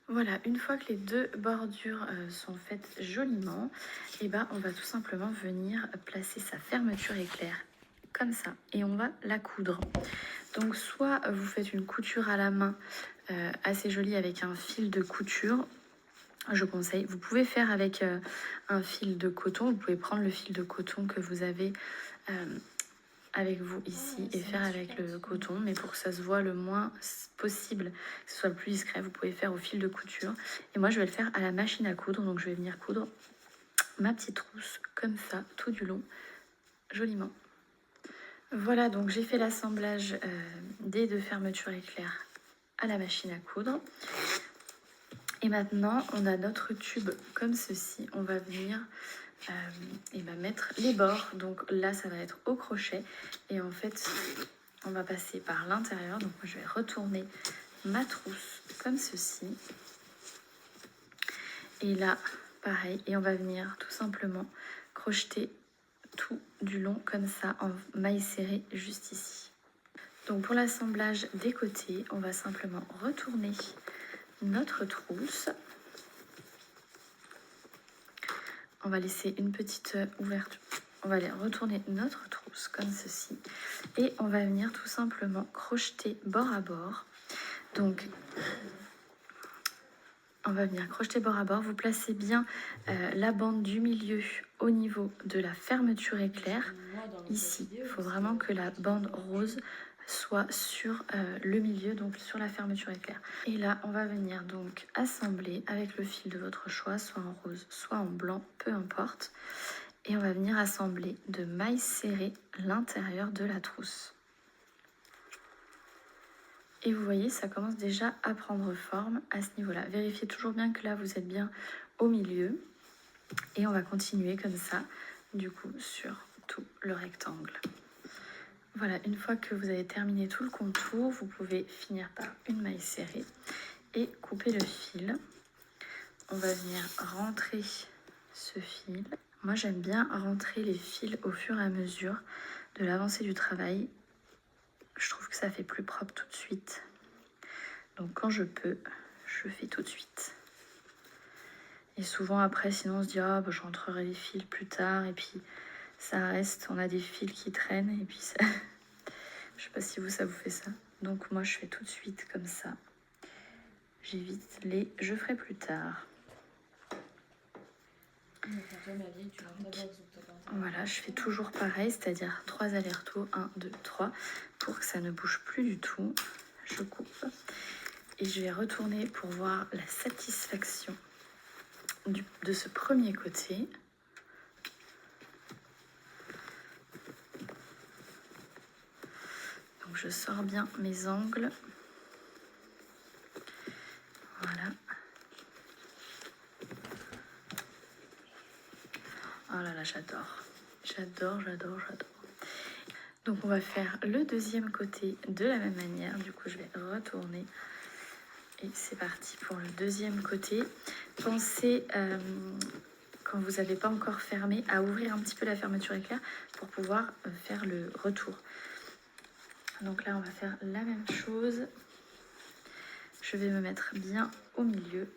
Voilà, une fois que les deux bordures sont faites joliment, et ben, on va tout simplement venir placer sa fermeture éclair comme ça et on va la coudre. Donc soit vous faites une couture à la main assez jolie avec un fil de couture, je conseille. Vous pouvez faire avec un fil de coton, vous pouvez prendre le fil de coton que vous avez avec vous ici et faire avec le coton, mais pour que ça se voit le moins possible, que ce soit le plus discret, vous pouvez faire au fil de couture. Et moi je vais le faire à la machine à coudre, donc je vais venir coudre ma petite trousse comme ça tout du long, joliment. Voilà, donc j'ai fait l'assemblage des deux fermetures éclair à la machine à coudre. Et maintenant, on a notre tube comme ceci. On va venir mettre les bords. Donc là, ça va être au crochet. Et en fait, on va passer par l'intérieur. Donc moi, je vais retourner ma trousse comme ceci. Et là, pareil. Et on va venir tout simplement crocheter tout du long comme ça en maille serrée juste ici. Donc pour l'assemblage des côtés, on va simplement retourner notre trousse. On va laisser une petite ouverture. On va aller retourner notre trousse comme ceci. Et on va venir tout simplement crocheter bord à bord. Donc, on va venir crocheter bord à bord. Vous placez bien la bande du milieu au niveau de la fermeture éclair. Ici, il faut vraiment que la bande rose soit sur le milieu, donc sur la fermeture éclair. Et là, on va venir donc assembler avec le fil de votre choix, soit en rose, soit en blanc, peu importe. Et on va venir assembler de mailles serrées l'intérieur de la trousse. Et vous voyez, ça commence déjà à prendre forme à ce niveau-là. Vérifiez toujours bien que là, vous êtes bien au milieu. Et on va continuer comme ça, du coup, sur tout le rectangle. Voilà, une fois que vous avez terminé tout le contour, vous pouvez finir par une maille serrée et couper le fil. On va venir rentrer ce fil. Moi, j'aime bien rentrer les fils au fur et à mesure de l'avancée du travail. Je trouve que ça fait plus propre tout de suite. Donc quand je peux, je fais tout de suite. Et souvent après, sinon on se dit ah, bah, je rentrerai les fils plus tard et puis ça reste, on a des fils qui traînent et puis ça... Je sais pas si ça vous fait ça. Donc moi je fais tout de suite comme ça. J'évite les je ferai plus tard. Voilà, je fais toujours pareil, c'est-à-dire 3 allers-retours, 1, 2, 3, pour que ça ne bouge plus du tout. Je coupe et je vais retourner pour voir la satisfaction de ce premier côté. Donc je sors bien mes angles. Voilà. Oh là là, j'adore. J'adore, j'adore, j'adore. Donc on va faire le deuxième côté de la même manière. Du coup, je vais retourner. Et c'est parti pour le deuxième côté. Pensez, quand vous n'avez pas encore fermé, à ouvrir un petit peu la fermeture éclair pour pouvoir faire le retour. Donc là, on va faire la même chose. Je vais me mettre bien au milieu.